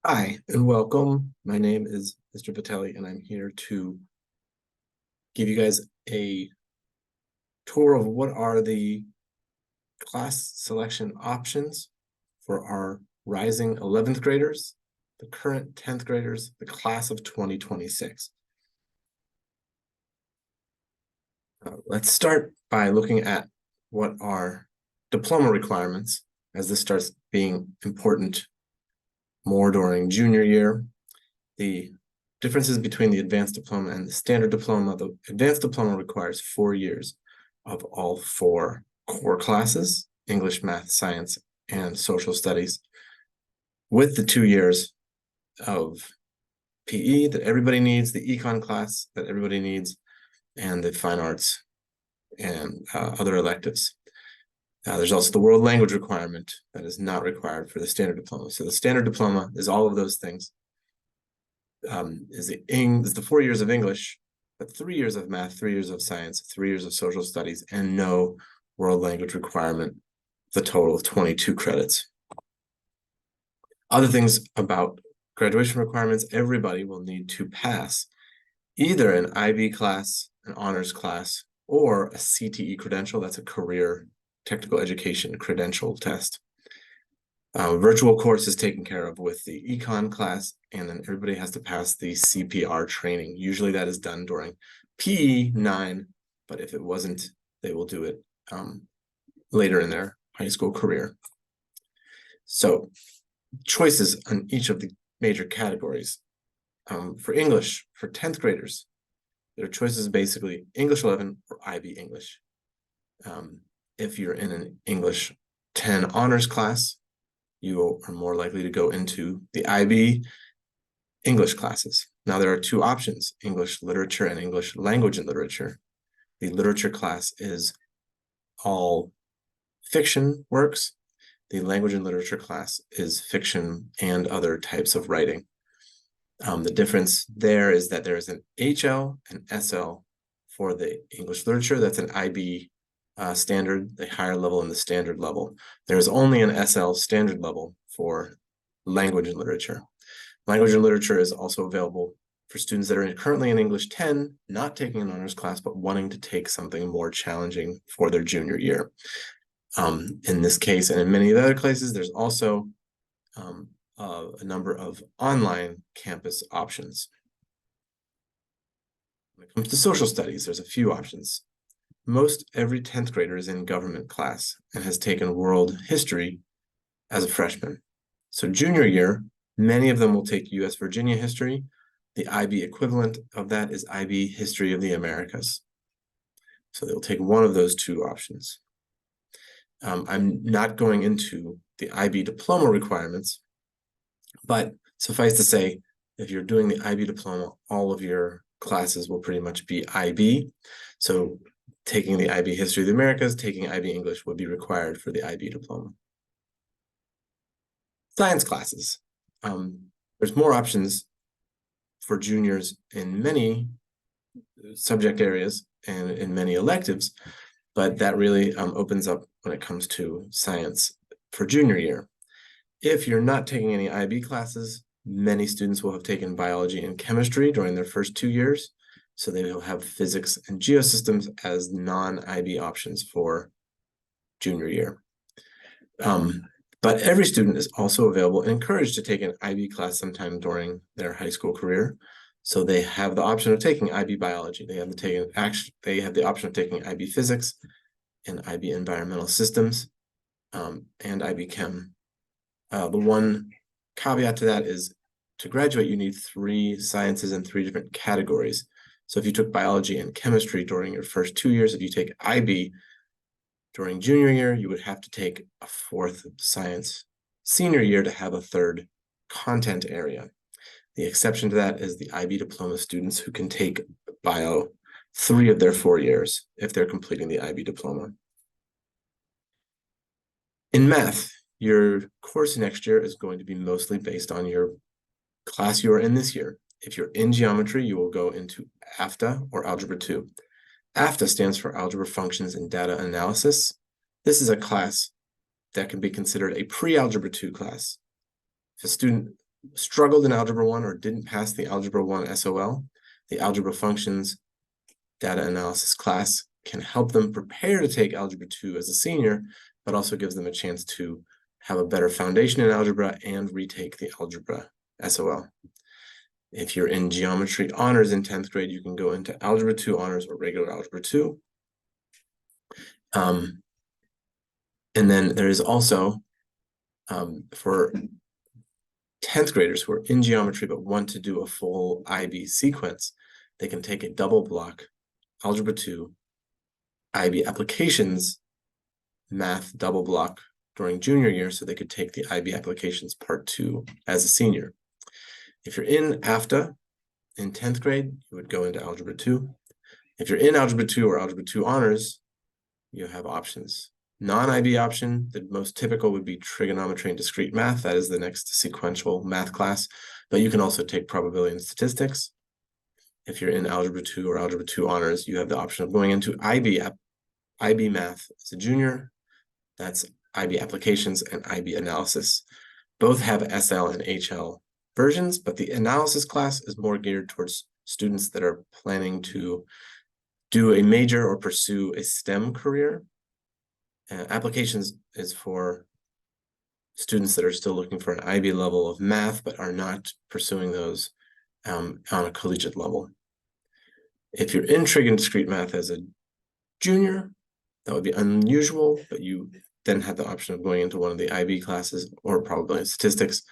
Hi, and welcome. My name is Mr. Patelli, and I'm here to give you guys a tour of what are the class selection options for our rising 11th graders, the current 10th graders, the class of 2026. Let's start by looking at what are diploma requirements, as this starts being important more during junior year. The differences between the advanced diploma and the standard diploma: the advanced diploma requires 4 years of all 4 core classes: English, math, science, and social studies, with the 2 years of PE that everybody needs, the econ class that everybody needs, and the fine arts and other electives. There's also the world language requirement that is not required for the standard diploma. So the standard diploma is all of those things. Is the 4 years of English, but 3 years of math, 3 years of science, 3 years of social studies, and no world language requirement, the total of 22 credits. Other things about graduation requirements: everybody will need to pass either an IB class, an honors class, or a CTE credential. That's a career technical education credential test. Virtual course is taken care of with the econ class, and then everybody has to pass the CPR training. Usually that is done during PE 9, but if it wasn't, they will do it later in their high school career. So choices on each of the major categories. For English, for 10th graders, their choices basically English 11 or IB English. If you're in an English 10 honors class, you are more likely to go into the IB English classes. Now, there are 2 options: English literature and English language and literature. The literature class is all fiction works. The language and literature class is fiction and other types of writing. The difference there is that there is an HL and SL for the English literature. That's an IB standard, the higher level and the standard level. There's only an SL standard level for language and literature. Language and literature is also available for students that are currently in English 10, not taking an honors class, but wanting to take something more challenging for their junior year. In this case, and in many other places, there's also a number of online campus options. When it comes to social studies, there's a few options. Most every 10th grader is in government class and has taken world history as a freshman. So junior year, many of them will take U.S. Virginia history. The IB equivalent of that is IB history of the Americas. So they'll take one of those 2 options. I'm not going into the IB diploma requirements, but suffice to say, if you're doing the IB diploma, all of your classes will pretty much be IB. So taking the IB history of the Americas, taking IB English would be required for the IB diploma. Science classes. There's more options for juniors in many subject areas and in many electives, but that really opens up when it comes to science for junior year. If you're not taking any IB classes, many students will have taken biology and chemistry during their first 2 years, so they will have physics and geosystems as non-IB options for junior year. But every student is also available and encouraged to take an IB class sometime during their high school career. So they have the option of taking IB biology. They have the option of taking IB physics and IB environmental systems and IB chem. The one caveat to that is, to graduate, you need 3 sciences in 3 different categories. So if you took biology and chemistry during your first 2 years, if you take IB during junior year, you would have to take a 4th science senior year to have a 3rd content area. The exception to that is the IB diploma students, who can take bio 3 of their 4 years if they're completing the IB diploma. In math, your course next year is going to be mostly based on your class you are in this year. If you're in geometry, you will go into AFTA or Algebra 2. AFTA stands for Algebra Functions and Data Analysis. This is a class that can be considered a pre-Algebra 2 class. If a student struggled in Algebra 1 or didn't pass the Algebra 1 SOL, the Algebra Functions Data Analysis class can help them prepare to take Algebra 2 as a senior, but also gives them a chance to have a better foundation in algebra and retake the Algebra SOL. If you're in Geometry Honors in 10th grade, you can go into Algebra 2 Honors or regular Algebra 2. And then there is also, for 10th graders who are in geometry but want to do a full IB sequence, they can take a double block Algebra 2 IB Applications math double block during junior year, so they could take the IB Applications Part 2 as a senior. If you're in AFTA in 10th grade, you would go into Algebra 2. If you're in Algebra 2 or Algebra 2 Honors, you have options. Non-IB option, the most typical would be trigonometry and discrete math. That is the next sequential math class, but you can also take probability and statistics. If you're in Algebra 2 or Algebra 2 Honors, you have the option of going into IB math as a junior. That's IB Applications and IB Analysis. Both have SL and HL versions, but the analysis class is more geared towards students that are planning to do a major or pursue a STEM career. Applications is for students that are still looking for an IB level of math, but are not pursuing those on a collegiate level. If you're in trig and discrete math as a junior, that would be unusual, but you then have the option of going into one of the IB classes or probability and statistics.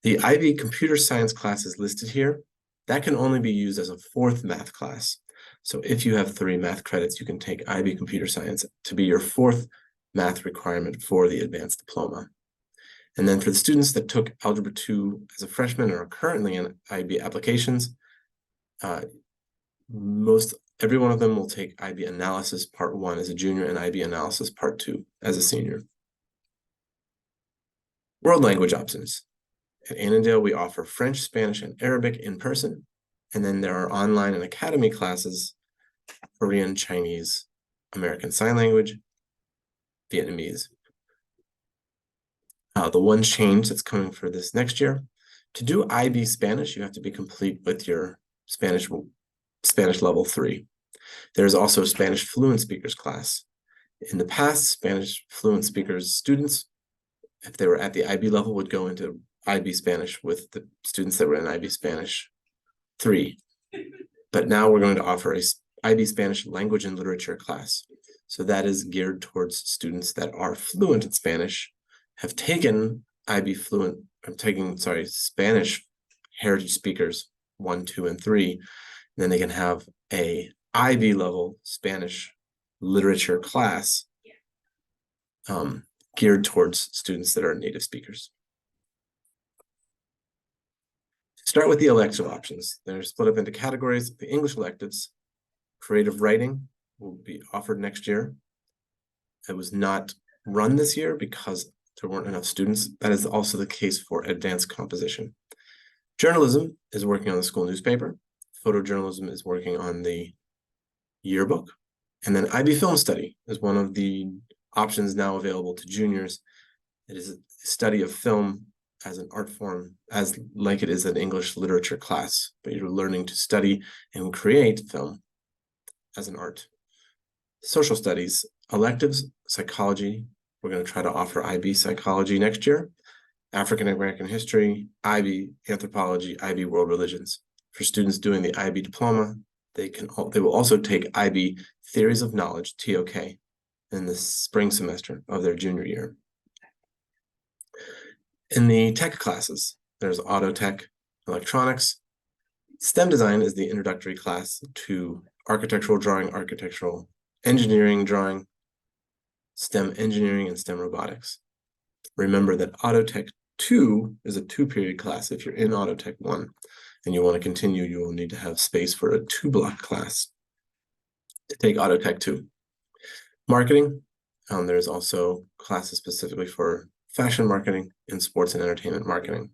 The IB computer science class is listed here. That can only be used as a fourth math class. So if you have 3 math credits, you can take IB computer science to be your fourth math requirement for the advanced diploma. And then for the students that took Algebra 2 as a freshman or are currently in IB Applications, every one of them will take IB Analysis Part 1 as a junior and IB Analysis Part 2 as a senior. World language options. At Annandale, we offer French, Spanish, and Arabic in person. And then there are online and academy classes, Korean, Chinese, American Sign Language, Vietnamese. The one change that's coming for this next year, to do IB Spanish, you have to be complete with your Spanish level 3. There's also a Spanish fluent speakers class. In the past, Spanish fluent speakers students, if they were at the IB level, would go into IB Spanish with the students that were in IB Spanish 3. But now we're going to offer a IB Spanish language and literature class. So that is geared towards students that are fluent in Spanish, have taken Spanish heritage speakers 1, 2, and 3. And then they can have a IB level Spanish literature class geared towards students that are native speakers. Start with the elective options. They're split up into categories. The English electives, creative writing will be offered next year. It was not run this year because there weren't enough students. That is also the case for advanced composition. Journalism is working on the school newspaper. Photojournalism is working on the yearbook. And then IB film study is one of the options now available to juniors. It is a study of film as an art form, as like it is an English literature class, but you're learning to study and create film as an art. Social studies, electives, psychology. We're going to try to offer IB psychology next year. African American history, IB anthropology, IB world religions. For students doing the IB diploma, they will also take IB theories of knowledge, TOK, in the spring semester of their junior year. In the tech classes, there's auto tech, electronics. STEM design is the introductory class to architectural drawing, architectural engineering drawing, STEM engineering, and STEM robotics. Remember that Auto Tech 2 is a 2-period class. If you're in Auto Tech 1 and you want to continue, you will need to have space for a 2-block class to take Auto Tech 2. Marketing, there's also classes specifically for fashion marketing and sports and entertainment marketing.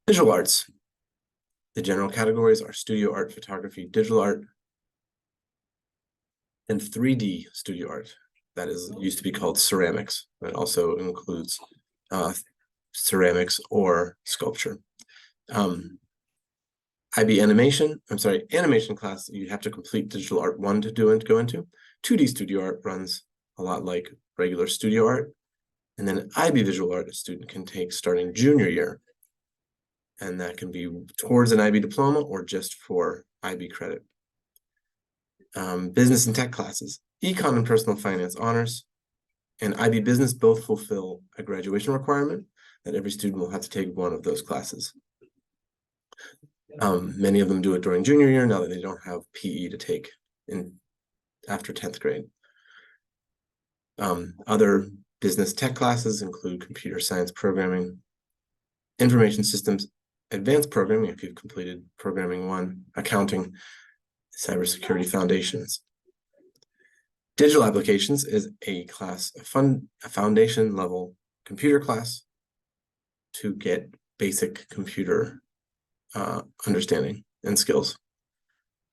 Visual arts. The general categories are studio art, photography, digital art, and 3D studio art. That used to be called ceramics. That also includes ceramics, or sculpture. IB animation class, you have to complete Digital Art 1 to go into. 2D Studio Art runs a lot like regular studio art. And then IB Visual Art a student can take starting junior year. And that can be towards an IB diploma or just for IB credit. Business and tech classes, Econ and Personal Finance honors, and IB Business both fulfill a graduation requirement that every student will have to take one of those classes. Many of them do it during junior year now that they don't have PE to take after 10th grade. Other business tech classes include computer science programming, information systems, advanced programming if you've completed programming 1, accounting, cybersecurity foundations. Digital applications is a class, a foundation level computer class to get basic computer understanding and skills.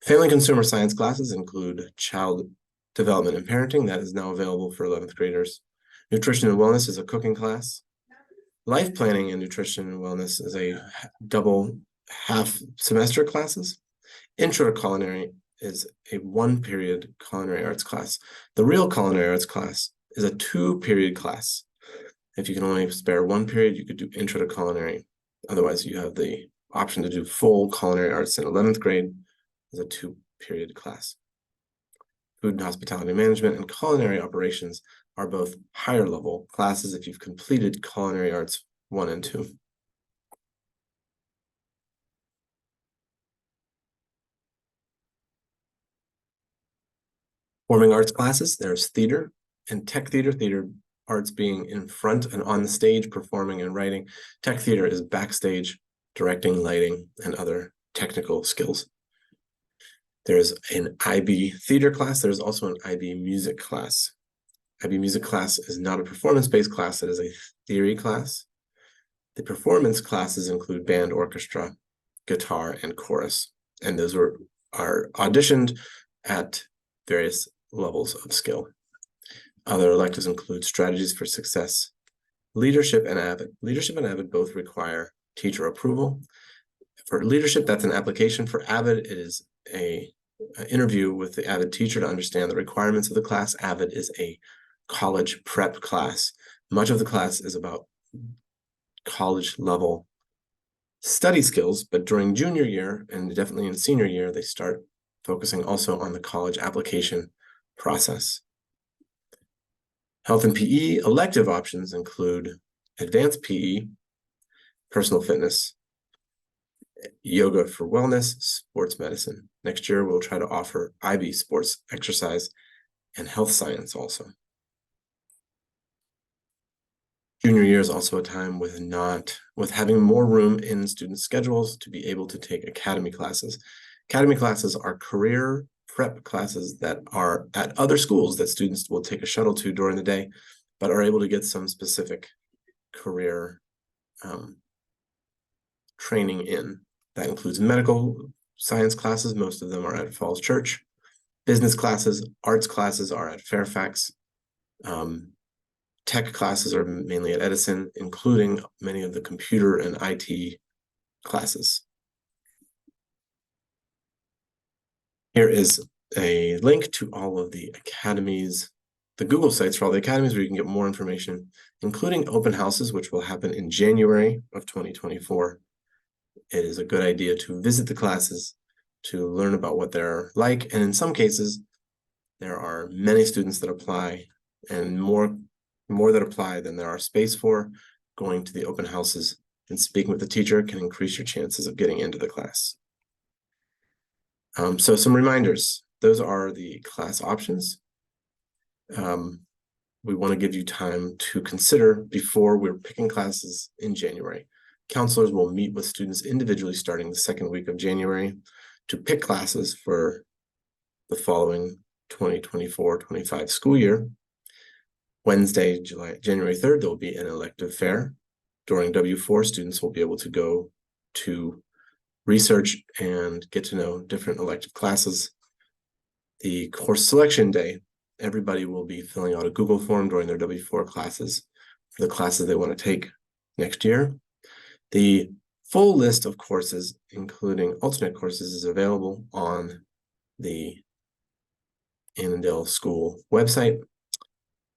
Family consumer science classes include child development and parenting, that is now available for 11th graders. Nutrition and wellness is a cooking class. Life planning and nutrition and wellness is a double half semester classes. Intro to culinary is a 1-period culinary arts class. The real culinary arts class is a 2-period class. If you can only spare 1 period, you could do intro to culinary. Otherwise, you have the option to do full culinary arts in 11th grade as a 2-period class. Food and hospitality management and culinary operations are both higher level classes if you've completed culinary arts 1 and 2. Performing arts classes, there's theater and tech theater. Theater arts being in front and on the stage, performing and writing. Tech theater is backstage, directing, lighting, and other technical skills. There's an IB theater class. There's also an IB music class. IB music class is not a performance-based class. It is a theory class. The performance classes include band, orchestra, guitar, and chorus. And those are auditioned at various levels of skill. Other electives include strategies for success, leadership, and AVID. Leadership and AVID both require teacher approval. For leadership, that's an application. For AVID, it is an interview with the AVID teacher to understand the requirements of the class. AVID is a college prep class. Much of the class is about college level study skills, but during junior year and definitely in senior year, they start focusing also on the college application process. Health and PE elective options include advanced PE, personal fitness, yoga for wellness, sports medicine. Next year, we'll try to offer IB sports exercise and health science also. Junior year is also a time with having more room in student schedules to be able to take academy classes. Academy classes are career prep classes that are at other schools that students will take a shuttle to during the day, but are able to get some specific career training in. That includes medical science classes. Most of them are at Falls Church. Business classes, arts classes are at Fairfax. Tech classes are mainly at Edison, including many of the computer and IT classes. Here is a link to all of the academies, the Google sites for all the academies where you can get more information, including open houses, which will happen in January of 2024. It is a good idea to visit the classes, to learn about what they're like. And in some cases, there are many students that apply and more that apply than there are space for. Going to the open houses and speaking with the teacher can increase your chances of getting into the class. So some reminders. Those are the class options. We want to give you time to consider before we're picking classes in January. Counselors will meet with students individually starting the 2nd week of January to pick classes for the following 2024-25 school year. Wednesday, January 3rd, there will be an elective fair. During W4, students will be able to go to research and get to know different elective classes. The course selection day, everybody will be filling out a Google form during their W4 classes for the classes they want to take next year. The full list of courses, including alternate courses, is available on the Annandale School website.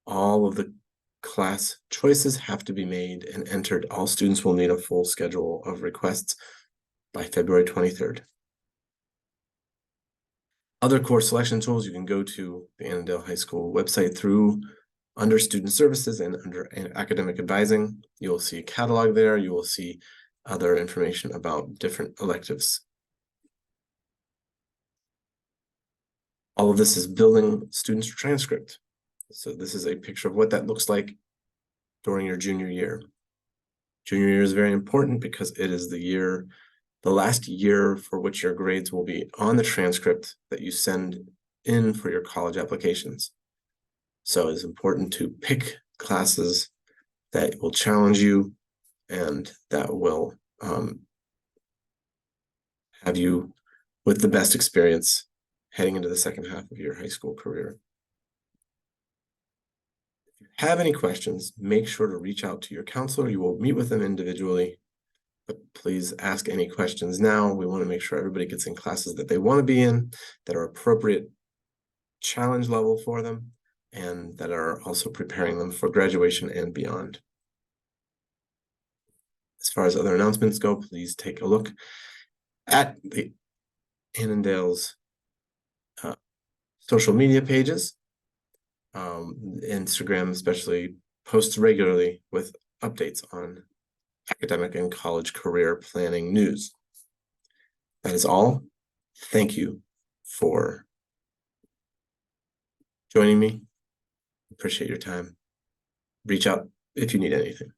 All of the class choices have to be made and entered. All students will need a full schedule of requests by February 23rd. Other course selection tools, you can go to the Annandale High School website under Student Services and under Academic Advising. You will see a catalog there. You will see other information about different electives. All of this is building students' transcript. So this is a picture of what that looks like during your junior year. Junior year is very important because it is the last year for which your grades will be on the transcript that you send in for your college applications. So it's important to pick classes that will challenge you and that will have you with the best experience heading into the second half of your high school career. If you have any questions, make sure to reach out to your counselor. You will meet with them individually, but please ask any questions now. We want to make sure everybody gets in classes that they want to be in, that are appropriate challenge level for them, and that are also preparing them for graduation and beyond. As far as other announcements go, please take a look at the Annandale's social media pages. Instagram especially posts regularly with updates on academic and college career planning news. That is all. Thank you for joining me. Appreciate your time. Reach out if you need anything.